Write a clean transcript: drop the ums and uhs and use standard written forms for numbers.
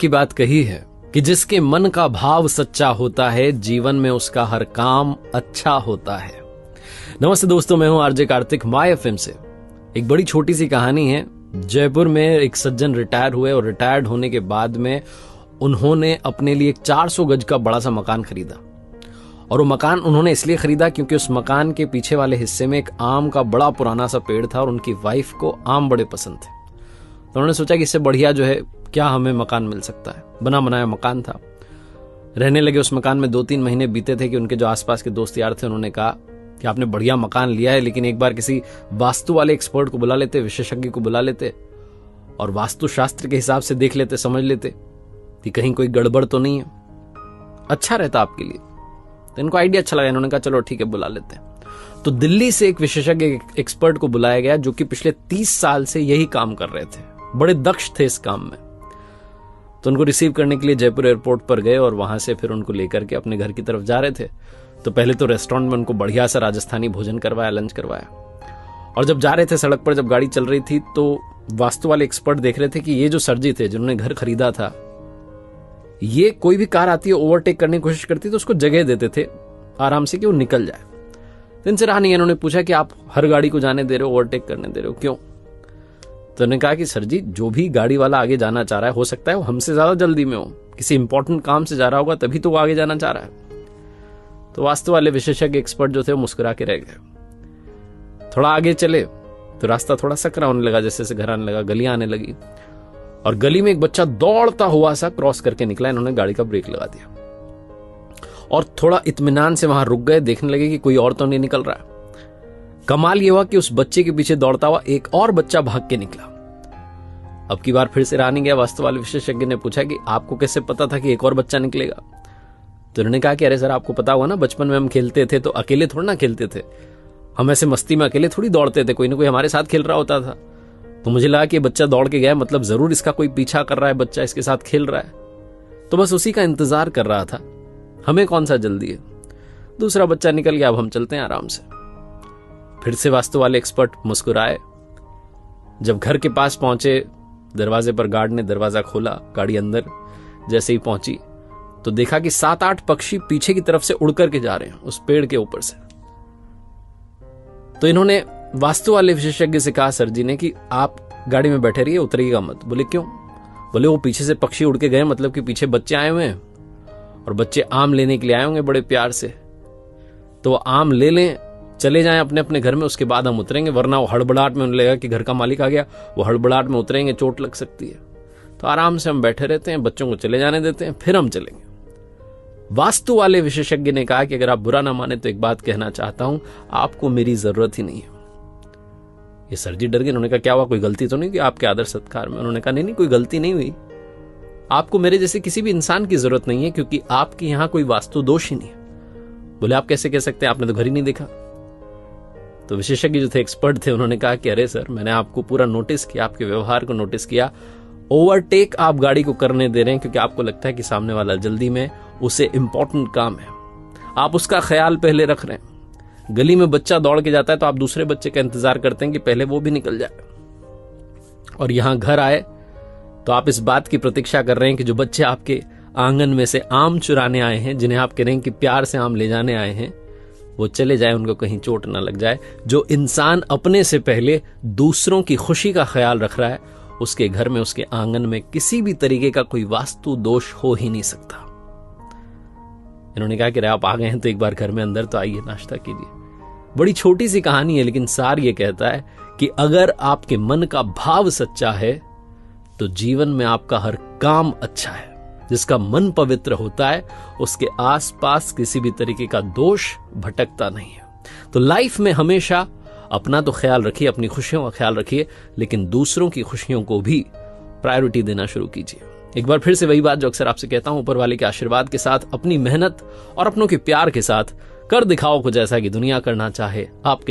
की बात कही है कि जिसके मन का भाव सच्चा होता है, जीवन में उसका हर काम अच्छा होता है। नमस्ते दोस्तों, मैं हूं आरजे कार्तिक, माय एफएम से। एक बड़ी छोटी सी कहानी है। जयपुर में एक सज्जन रिटायर हुए और रिटायर्ड होने के बाद में उन्होंने अपने लिए एक 400 गज का बड़ा सा मकान खरीदा। और वो मकान उन्होंने इसलिए खरीदा क्योंकि उस मकान के पीछे वाले हिस्से में एक आम का बड़ा पुराना सा पेड़ था और उनकी वाइफ को आम बड़े पसंद थे। तो उन्होंने सोचा कि इससे बढ़िया जो है क्या हमें मकान मिल सकता है। बना बनाया मकान था। रहने लगे उस मकान में। 2-3 महीने बीते थे कि उनके जो आसपास के दोस्त यार थे उन्होंने कहा कि आपने बढ़िया मकान लिया है, लेकिन एक बार किसी वास्तु वाले एक्सपर्ट को बुला लेते, विशेषज्ञ को बुला लेते और वास्तु शास्त्र के हिसाब से देख लेते, समझ लेते कि कहीं कोई गड़बड़ तो नहीं है। अच्छा रहता आपके लिए। तो इनको आइडिया अच्छा लगा। इन्होंने कहा चलो ठीक है, बुला लेते हैं। तो दिल्ली से एक विशेषज्ञ एक्सपर्ट को बुलाया गया जो कि पिछले 30 साल से यही काम कर रहे थे, बड़े दक्ष थे इस काम में। तो उनको रिसीव करने के लिए जयपुर एयरपोर्ट पर गए और वहां से फिर उनको लेकर के अपने घर की तरफ जा रहे थे। तो पहले तो रेस्टोरेंट में उनको बढ़िया सा राजस्थानी भोजन करवाया, लंच करवाया। और जब जा रहे थे सड़क पर, जब गाड़ी चल रही थी, तो वास्तु वाले एक्सपर्ट देख रहे थे कि ये जो सर जी थे जिन्होंने घर खरीदा था, ये कोई भी कार आती है ओवरटेक करने की कोशिश करती तो उसको जगह देते थे आराम से कि वो निकल जाए। तो इनसे रहा नहीं। इन्होंने पूछा कि आप हर गाड़ी को जाने दे रहे हो, ओवरटेक करने दे रहे हो, क्यों? तो उन्होंने कहा कि सर जी, जो भी गाड़ी वाला आगे जाना चाह रहा है, हो सकता है वो हमसे ज्यादा जल्दी में हो, किसी इंपॉर्टेंट काम से जा रहा होगा, तभी तो वो आगे जाना चाह रहा है। तो वास्तु वाले विशेषज्ञ एक्सपर्ट जो थे वो मुस्कुरा के रह गए। थोड़ा आगे चले तो रास्ता थोड़ा सकरा होने लगा, जैसे जैसे घर आने लगा, गलियां आने लगी और गली में एक बच्चा दौड़ता हुआ सा क्रॉस करके निकला। इन्होंने गाड़ी का ब्रेक लगा दिया और थोड़ा इत्मीनान से वहां रुक गए, देखने लगे कि कोई और तो नहीं निकल रहा है। कमाल ये हुआ कि उस बच्चे के पीछे दौड़ता हुआ एक और बच्चा भाग के निकला। अब की बार फिर से रहा नहीं गया। वास्तु वाले विशेषज्ञ ने पूछा कि आपको कैसे पता था कि एक और बच्चा निकलेगा? तो उन्होंने कहा कि अरे सर, आपको पता हुआ ना, बचपन में हम खेलते थे तो अकेले थोड़ा ना खेलते थे, हम ऐसे मस्ती में अकेले थोड़ी दौड़ते थे, कोई ना कोई हमारे साथ खेल रहा होता था। तो मुझे लगा कि ये बच्चा दौड़ के गया, मतलब जरूर इसका कोई पीछा कर रहा है, बच्चा इसके साथ खेल रहा है, तो बस उसी का इंतजार कर रहा था, हमें कौन सा जल्दी है। दूसरा बच्चा निकल गया, अब हम चलते हैं आराम से। फिर से वास्तु वाले एक्सपर्ट मुस्कुराए। जब घर के पास पहुंचे, दरवाजे पर गार्ड ने दरवाजा खोला, गाड़ी अंदर जैसे ही पहुंची तो देखा कि 7-8 पक्षी पीछे की तरफ से उड़ करके जा रहे हैं उस पेड़ के ऊपर से। तो इन्होंने वास्तु वाले विशेषज्ञ से कहा, सर जी ने, कि आप गाड़ी में बैठे रहिए, उतरिएगा मत। बोले क्यों? बोले वो पीछे से पक्षी उड़ के गए, मतलब कि पीछे बच्चे आए हुए हैं और बच्चे आम लेने के लिए आए होंगे बड़े प्यार से, तो वो आम ले लें, चले जाएं अपने अपने घर में, उसके बाद हम उतरेंगे, वरना वो हड़बड़ाहट में उन्हें लगेगा कि घर का मालिक आ गया, वो हड़बड़ाहट में उतरेंगे, चोट लग सकती है। तो आराम से हम बैठे रहते हैं, बच्चों को चले जाने देते हैं, फिर हम चलेंगे। वास्तु वाले विशेषज्ञ ने कहा कि अगर आप बुरा ना माने तो एक बात कहना चाहता हूं, आपको मेरी जरूरत ही नहीं है। ये सर जी डर गए। उन्होंने कहा क्या हुआ, कोई गलती तो नहीं की आपके आदर सत्कार में? उन्होंने कहा नहीं, कोई गलती नहीं हुई। आपको मेरे जैसे किसी भी इंसान की जरूरत नहीं है, क्योंकि आपके यहां कोई वास्तु दोष ही नहीं है। बोले आप कैसे कह सकते हैं, आपने तो घर ही नहीं देखा। तो विशेषज्ञ जो थे, एक्सपर्ट थे, उन्होंने कहा कि अरे सर, मैंने आपको पूरा नोटिस किया, आपके व्यवहार को नोटिस किया। ओवरटेक आप गाड़ी को करने दे रहे हैं क्योंकि आपको लगता है कि सामने वाला जल्दी में, उसे इंपॉर्टेंट काम है, आप उसका ख्याल पहले रख रहे हैं। गली में बच्चा दौड़ के जाता है तो आप दूसरे बच्चे का इंतजार करते हैं कि पहले वो भी निकल जाए। और यहां घर आए तो आप इस बात की प्रतीक्षा कर रहे हैं कि जो बच्चे आपके आंगन में से आम चुराने आए हैं, जिन्हें आप कह रहे हैं कि प्यार से आम ले जाने आए हैं, वो चले जाए, उनको कहीं चोट ना लग जाए। जो इंसान अपने से पहले दूसरों की खुशी का ख्याल रख रहा है, उसके घर में, उसके आंगन में किसी भी तरीके का कोई वास्तु दोष हो ही नहीं सकता। इन्होंने कहा कि आप आ गए हैं तो एक बार घर में अंदर तो आइए, नाश्ता कीजिए। बड़ी छोटी सी कहानी है, लेकिन सार ये कहता है कि अगर आपके मन का भाव सच्चा है तो जीवन में आपका हर काम अच्छा है। जिसका मन पवित्र होता है, उसके आसपास किसी भी तरीके का दोष भटकता नहीं है। तो लाइफ में हमेशा अपना तो ख्याल रखिए, अपनी खुशियों का ख्याल रखिए, लेकिन दूसरों की खुशियों को भी प्रायोरिटी देना शुरू कीजिए। एक बार फिर से वही बात जो अक्सर आपसे कहता हूं, ऊपर वाले के आशीर्वाद के साथ, अपनी मेहनत और अपनों के प्यार के साथ कर दिखाओ कुछ ऐसा कि दुनिया करना चाहे आपके